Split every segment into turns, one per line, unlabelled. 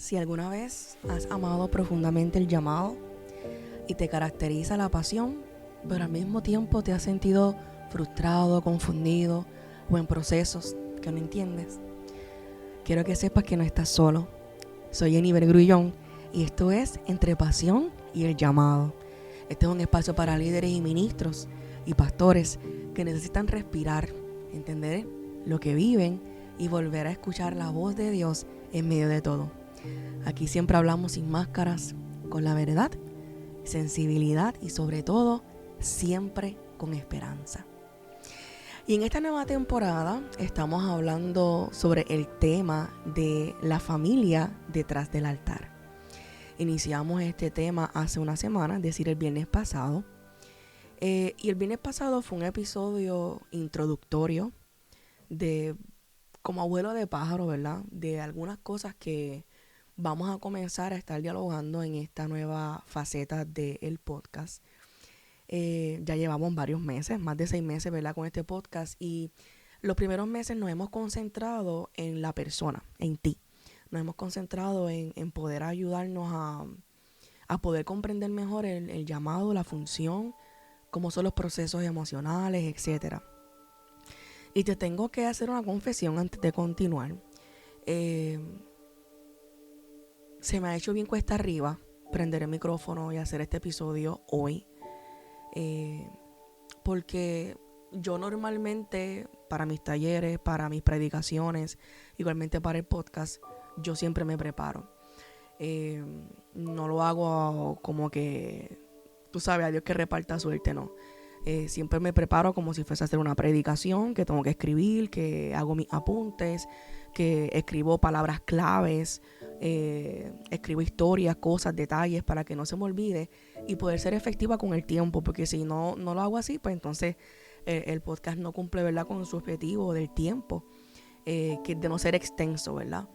Si alguna vez has amado profundamente el llamado y te caracteriza la pasión, pero al mismo tiempo te has sentido frustrado, confundido o en procesos que no entiendes, quiero que sepas que no estás solo. Soy Jenny Grullón y esto es Entre Pasión y el Llamado. Este es un espacio para líderes y ministros y pastores que necesitan respirar, entender lo que viven y volver a escuchar la voz de Dios en medio de todo. Aquí siempre hablamos sin máscaras, con la verdad, sensibilidad y sobre todo siempre con esperanza. Y en esta nueva temporada estamos hablando sobre el tema de la familia detrás del altar. Iniciamos este tema hace una semana, es decir, el viernes pasado. Y el viernes pasado fue un episodio introductorio de como abuelo de pájaro, ¿verdad? De algunas cosas que vamos a comenzar a estar dialogando en esta nueva faceta del podcast. Ya llevamos varios meses, más de 6 meses, ¿verdad? Con este podcast, y los primeros meses nos hemos concentrado en la persona, en ti. Nos hemos concentrado en poder ayudarnos a poder comprender mejor el llamado, la función, cómo son los procesos emocionales, etcétera. Y te tengo que hacer una confesión antes de continuar. Se me ha hecho bien cuesta arriba prender el micrófono y hacer este episodio hoy. Porque yo normalmente para mis talleres, para mis predicaciones, igualmente para el podcast, yo siempre me preparo. No lo hago como que, tú sabes, a Dios que reparta suerte, no. Siempre me preparo como si fuese a hacer una predicación, que tengo que escribir, que hago mis apuntes, que escribo palabras claves, escribo historias, cosas, detalles para que no se me olvide y poder ser efectiva con el tiempo, porque si no lo hago así, pues entonces el podcast no cumple, ¿verdad?, con su objetivo del tiempo, que es de no ser extenso, ¿verdad?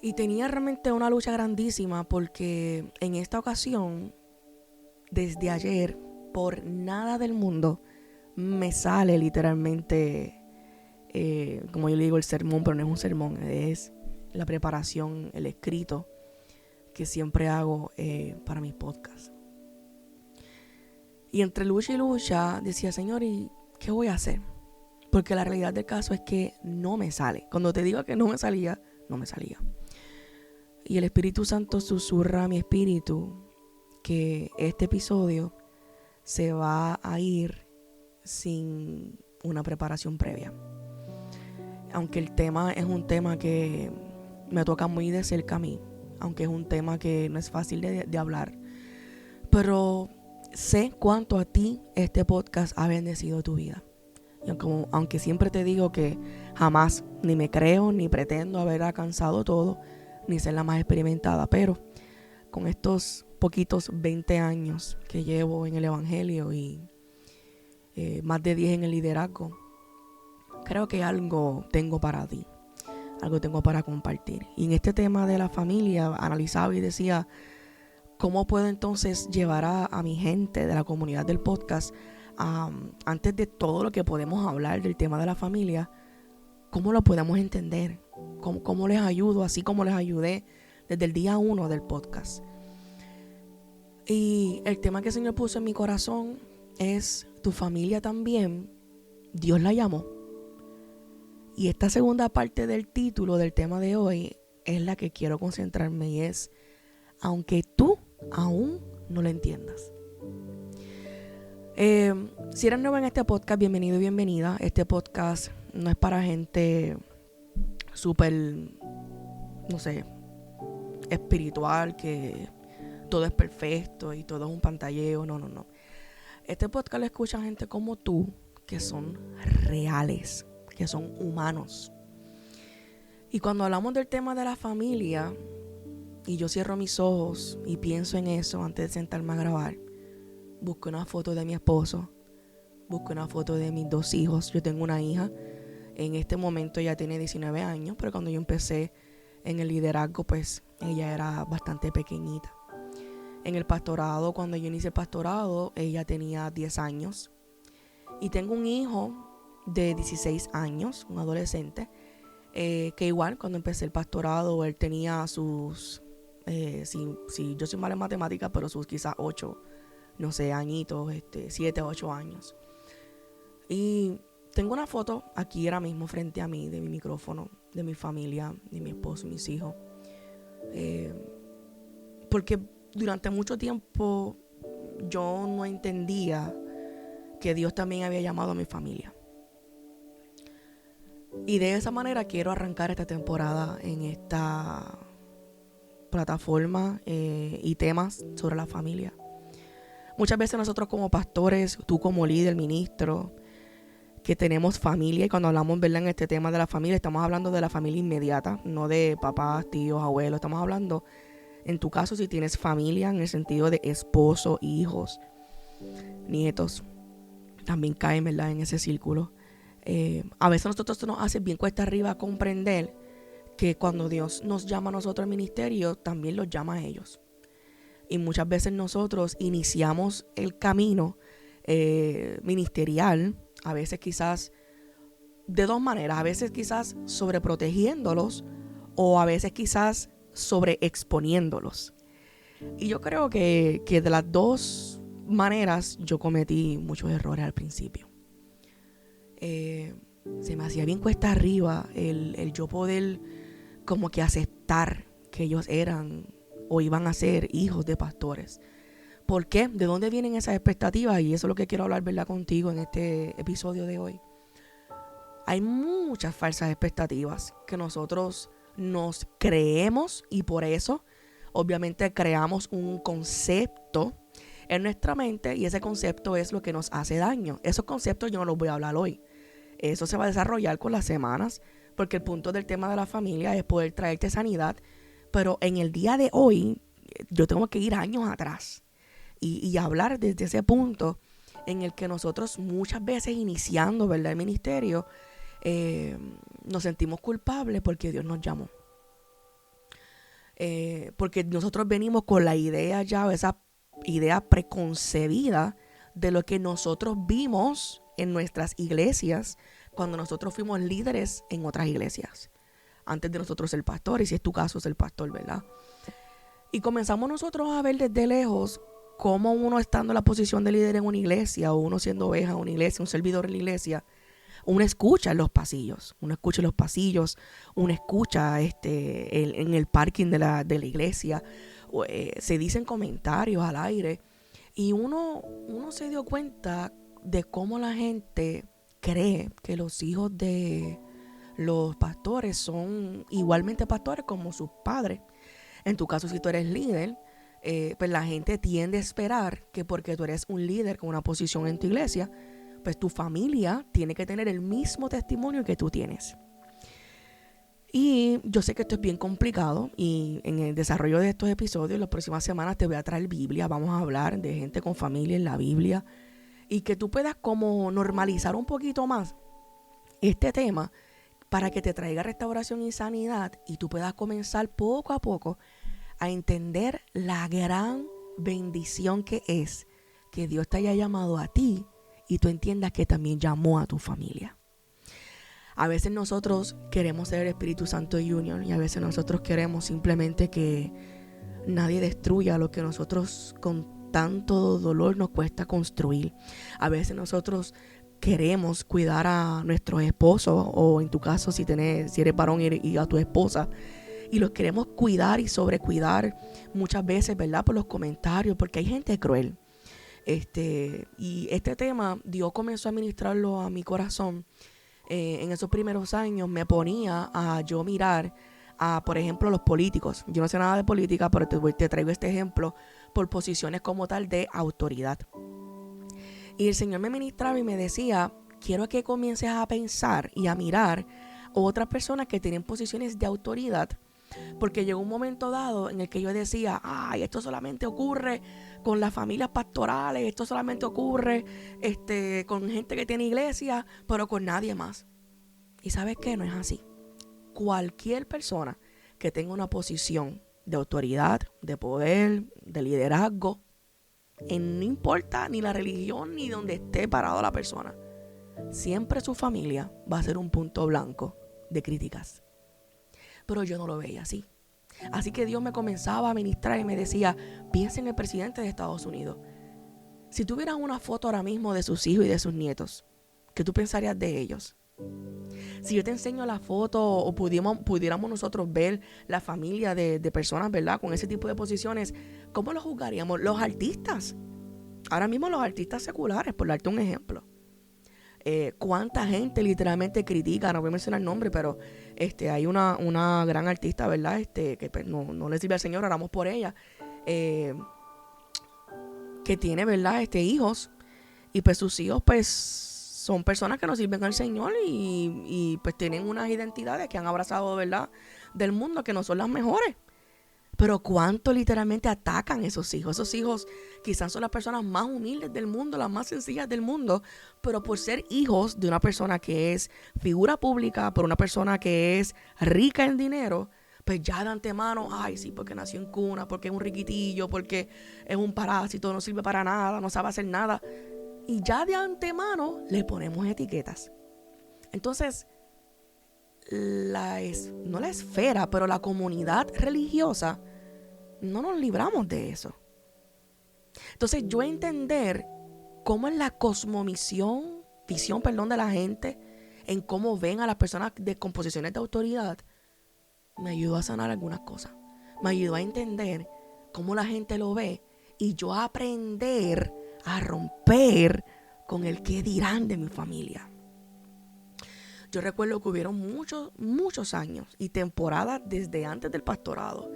Y tenía realmente una lucha grandísima porque en esta ocasión, desde ayer, por nada del mundo me sale literalmente, como yo le digo, el sermón, pero no es un sermón, es la preparación, el escrito que siempre hago para mis podcasts. Y entre lucha y lucha decía, Señor, ¿y qué voy a hacer? Porque la realidad del caso es que no me sale. Cuando te digo que no me salía, no me salía. Y el Espíritu Santo susurra a mi espíritu que este episodio se va a ir sin una preparación previa. Aunque el tema es un tema que me toca muy de cerca a mí, aunque es un tema que no es fácil de hablar, pero sé cuánto a ti este podcast ha bendecido tu vida. Y aunque siempre te digo que jamás ni me creo ni pretendo haber alcanzado todo, ni ser la más experimentada, pero con estos poquitos 20 años que llevo en el evangelio y más de 10 en el liderazgo, creo que algo tengo para ti, algo tengo para compartir. Y en este tema de la familia analizaba y decía, ¿cómo puedo entonces llevar a mi gente de la comunidad del podcast, antes de todo lo que podemos hablar del tema de la familia, cómo lo podemos entender? ¿Cómo les ayudo, así como les ayudé desde el día 1 del podcast? Y el tema que el Señor puso en mi corazón es: tu familia también, Dios la llamó. Y esta segunda parte del título del tema de hoy es la que quiero concentrarme, y es: aunque tú aún no lo entiendas. Si eres nuevo en este podcast, bienvenido y bienvenida. Este podcast no es para gente súper, no sé, espiritual, que todo es perfecto y todo es un pantalleo. No. Este podcast lo escuchan gente como tú, que son reales, que son humanos. Y cuando hablamos del tema de la familia, y yo cierro mis ojos y pienso en eso antes de sentarme a grabar, busco una foto de mi esposo, busco una foto de mis 2 hijos. Yo tengo una hija, en este momento ella tiene 19 años, pero cuando yo empecé en el liderazgo, pues ella era bastante pequeñita. En el pastorado, cuando yo inicié el pastorado, ella tenía 10 años. Y tengo un hijo de 16 años, un adolescente, Que igual cuando empecé el pastorado, él tenía sus, si yo soy mala en matemáticas, pero sus quizás 8, no sé, añitos, 7 o 8 años. Y tengo una foto aquí ahora mismo frente a mí de mi micrófono, de mi familia, de mi esposo y mis hijos. Porque durante mucho tiempo yo no entendía que Dios también había llamado a mi familia. Y de esa manera quiero arrancar esta temporada en esta plataforma y temas sobre la familia. Muchas veces nosotros como pastores, tú como líder, ministro, que tenemos familia, y cuando hablamos, ¿verdad?, en este tema de la familia, estamos hablando de la familia inmediata, no de papás, tíos, abuelos. Estamos hablando, en tu caso, si tienes familia en el sentido de esposo, hijos, nietos, también caen, ¿verdad?, en ese círculo. A veces a nosotros nos hace bien cuesta arriba comprender que cuando Dios nos llama a nosotros al ministerio, también los llama a ellos. Y muchas veces nosotros iniciamos el camino ministerial, a veces quizás de dos maneras, a veces quizás sobreprotegiéndolos o a veces quizás sobreexponiéndolos. Y yo creo que de las dos maneras yo cometí muchos errores al principio. Se me hacía bien cuesta arriba el yo poder como que aceptar que ellos eran o iban a ser hijos de pastores. ¿Por qué? ¿De dónde vienen esas expectativas? Y eso es lo que quiero hablar, ¿verdad?, contigo en este episodio de hoy. Hay muchas falsas expectativas que nosotros nos creemos y por eso obviamente creamos un concepto en nuestra mente y ese concepto es lo que nos hace daño. Esos conceptos yo no los voy a hablar hoy. Eso se va a desarrollar con las semanas porque el punto del tema de la familia es poder traerte sanidad. Pero en el día de hoy yo tengo que ir años atrás y hablar desde ese punto en el que nosotros muchas veces iniciando, ¿verdad?, el ministerio, nos sentimos culpables porque Dios nos llamó. Porque nosotros venimos con la idea ya, o esa idea preconcebida de lo que nosotros vimos en nuestras iglesias cuando nosotros fuimos líderes en otras iglesias. Antes de nosotros ser pastores, y si es tu caso ser pastor, ¿verdad? Y comenzamos nosotros a ver desde lejos cómo uno estando en la posición de líder en una iglesia o uno siendo oveja en una iglesia, un servidor en la iglesia, uno escucha en los pasillos, uno escucha en el parking de la iglesia, se dicen comentarios al aire y uno se dio cuenta de cómo la gente cree que los hijos de los pastores son igualmente pastores como sus padres. En tu caso, si tú eres líder, pues la gente tiende a esperar que porque tú eres un líder con una posición en tu iglesia, pues tu familia tiene que tener el mismo testimonio que tú tienes. Y yo sé que esto es bien complicado y en el desarrollo de estos episodios, las próximas semanas te voy a traer Biblia, vamos a hablar de gente con familia en la Biblia y que tú puedas como normalizar un poquito más este tema para que te traiga restauración y sanidad y tú puedas comenzar poco a poco a entender la gran bendición que es que Dios te haya llamado a ti y tú entiendas que también llamó a tu familia. A veces nosotros queremos ser el Espíritu Santo Junior y a veces nosotros queremos simplemente que nadie destruya lo que nosotros con tanto dolor nos cuesta construir. A veces nosotros queremos cuidar a nuestros esposos o en tu caso si eres varón y a tu esposa y los queremos cuidar y sobrecuidar muchas veces, ¿verdad?, por los comentarios, porque hay gente cruel. Y este tema Dios comenzó a ministrarlo a mi corazón. En esos primeros años me ponía a yo mirar a, por ejemplo, los políticos. Yo no sé nada de política, pero te traigo este ejemplo por posiciones como tal de autoridad. Y el Señor me ministraba y me decía, quiero que comiences a pensar y a mirar a otras personas que tienen posiciones de autoridad. Porque llegó un momento dado en el que yo decía, ay, esto solamente ocurre con las familias pastorales, esto solamente ocurre con gente que tiene iglesia, pero con nadie más. Y ¿sabes qué? No es así. Cualquier persona que tenga una posición de autoridad, de poder, de liderazgo, no importa ni la religión ni donde esté parado la persona, siempre su familia va a ser un punto blanco de críticas. Pero yo no lo veía así. Así que Dios me comenzaba a ministrar y me decía, piensa en el presidente de Estados Unidos. Si tuvieras una foto ahora mismo de sus hijos y de sus nietos, ¿qué tú pensarías de ellos? Si yo te enseño la foto o pudiéramos nosotros ver la familia de personas, ¿verdad? Con ese tipo de posiciones, ¿cómo lo juzgaríamos? Los artistas. Ahora mismo los artistas seculares, por darte un ejemplo. Cuánta gente literalmente critica, no voy a mencionar el nombre, pero hay una gran artista, ¿verdad? Que pues, no le sirve al Señor, oramos por ella, que tiene, ¿verdad? Hijos, y pues sus hijos pues son personas que no sirven al Señor y pues tienen unas identidades que han abrazado, ¿verdad? Del mundo que no son las mejores. Pero cuánto literalmente atacan esos hijos. Esos hijos quizás son las personas más humildes del mundo, las más sencillas del mundo, pero por ser hijos de una persona que es figura pública, por una persona que es rica en dinero, pues ya de antemano, ay sí, porque nació en cuna, porque es un riquitillo, porque es un parásito, no sirve para nada, no sabe hacer nada. Y ya de antemano le ponemos etiquetas. Entonces, no la esfera, pero la comunidad religiosa, no nos libramos de eso. Entonces yo entender cómo es la visión de la gente, en cómo ven a las personas con posiciones de autoridad, me ayudó a sanar algunas cosas. Me ayudó a entender cómo la gente lo ve y yo a aprender a romper con el qué dirán de mi familia. Yo recuerdo que hubieron muchos años y temporadas desde antes del pastorado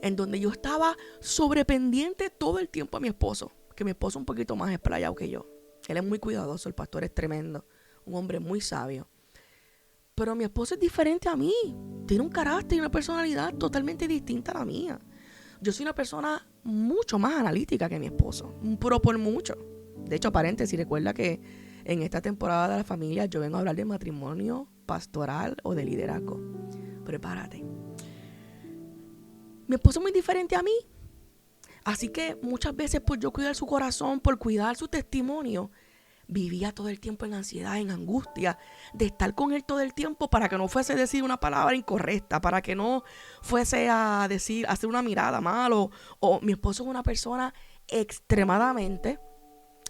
en donde yo estaba sobrependiente todo el tiempo a mi esposo, que mi esposo es un poquito más explayado que yo. Él es muy cuidadoso, el pastor es tremendo, un hombre muy sabio. Pero mi esposo es diferente a mí, tiene un carácter y una personalidad totalmente distinta a la mía. Yo soy una persona mucho más analítica que mi esposo, pero por mucho. De hecho, paréntesis, recuerda que en esta temporada de la familia yo vengo a hablar de matrimonio pastoral o de liderazgo. Prepárate. Mi esposo es muy diferente a mí. Así que muchas veces por yo cuidar su corazón, por cuidar su testimonio, vivía todo el tiempo en ansiedad, en angustia, de estar con él todo el tiempo para que no fuese a decir una palabra incorrecta, para que no fuese a hacer una mirada mal. O mi esposo es una persona extremadamente,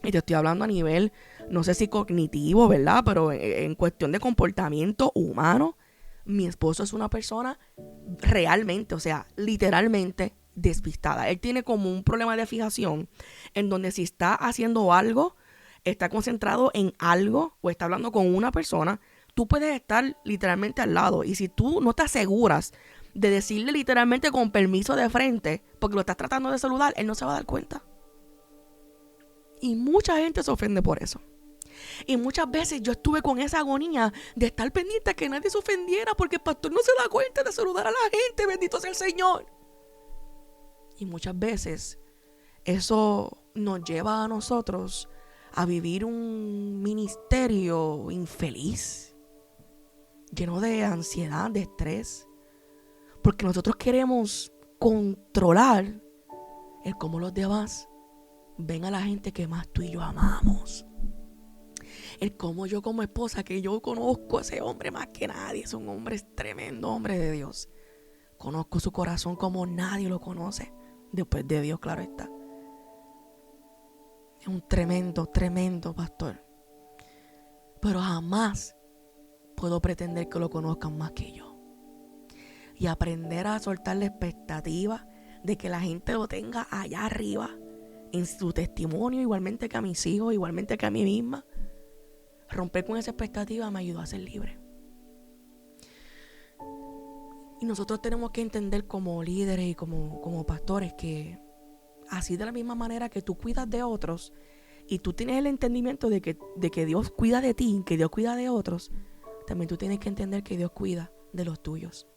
y te estoy hablando a nivel, no sé si cognitivo, ¿verdad? Pero en cuestión de comportamiento humano, mi esposo es una persona realmente, o sea, literalmente despistada. Él tiene como un problema de fijación en donde si está haciendo algo, está concentrado en algo o está hablando con una persona, tú puedes estar literalmente al lado y si tú no te aseguras de decirle literalmente con permiso de frente, porque lo estás tratando de saludar, él no se va a dar cuenta. Y mucha gente se ofende por eso. Y muchas veces yo estuve con esa agonía de estar pendiente a que nadie se ofendiera porque el pastor no se da cuenta de saludar a la gente, bendito sea el Señor. Y muchas veces eso nos lleva a nosotros a vivir un ministerio infeliz, lleno de ansiedad, de estrés, porque nosotros queremos controlar el cómo los demás ven a la gente que más tú y yo amamos. El cómo yo como esposa, que yo conozco a ese hombre más que nadie, es un hombre tremendo, hombre de Dios. Conozco su corazón como nadie lo conoce, después de Dios, claro está. Es un tremendo pastor. Pero jamás puedo pretender que lo conozcan más que yo. Y aprender a soltar la expectativa de que la gente lo tenga allá arriba, en su testimonio, igualmente que a mis hijos, igualmente que a mí misma. Romper con esa expectativa me ayudó a ser libre. Y nosotros tenemos que entender como líderes y como pastores que así de la misma manera que tú cuidas de otros y tú tienes el entendimiento de que Dios cuida de ti, que Dios cuida de otros, también tú tienes que entender que Dios cuida de los tuyos.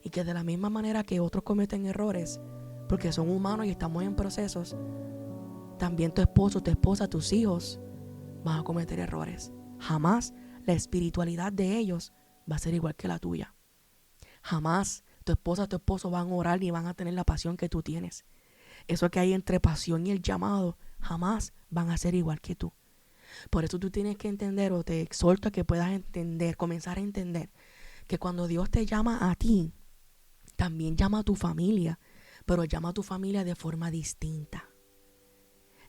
Y que de la misma manera que otros cometen errores, porque son humanos y estamos en procesos, también tu esposo, tu esposa, tus hijos van a cometer errores. Jamás la espiritualidad de ellos va a ser igual que la tuya. Jamás tu esposa, tu esposo van a orar ni van a tener la pasión que tú tienes. Eso que hay entre pasión y el llamado, jamás van a ser igual que tú. Por eso tú tienes que entender, o te exhorto a que puedas entender, comenzar a entender, que cuando Dios te llama a ti, También llama a tu familia, pero llama a tu familia de forma distinta.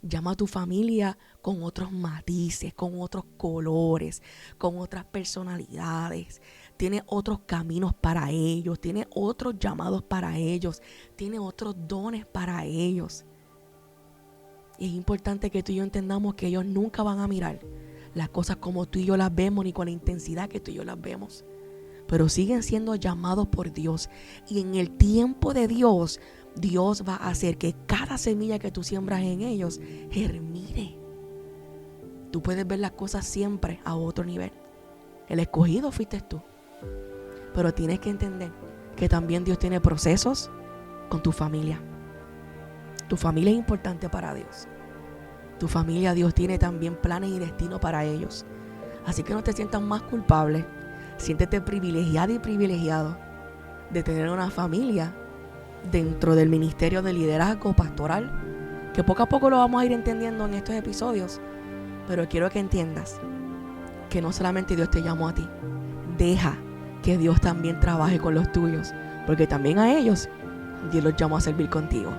Llama a tu familia con otros matices, con otros colores, con otras personalidades. Tiene otros caminos para ellos, tiene otros llamados para ellos, tiene otros dones para ellos. Y es importante que tú y yo entendamos que ellos nunca van a mirar las cosas como tú y yo las vemos, ni con la intensidad que tú y yo las vemos. Pero siguen siendo llamados por Dios. Y en el tiempo de Dios, Dios va a hacer que cada semilla que tú siembras en ellos germine. Tú puedes ver las cosas siempre a otro nivel. El escogido fuiste tú. Pero tienes que entender que también Dios tiene procesos con tu familia. Tu familia es importante para Dios. Tu familia, Dios tiene también planes y destino para ellos. Así que no te sientas más culpable. Siéntete privilegiada y privilegiado de tener una familia dentro del ministerio de liderazgo pastoral, que poco a poco lo vamos a ir entendiendo en estos episodios. Pero quiero que entiendas que no solamente Dios te llamó a ti. Deja que Dios también trabaje con los tuyos, porque también a ellos Dios los llamó a servir contigo.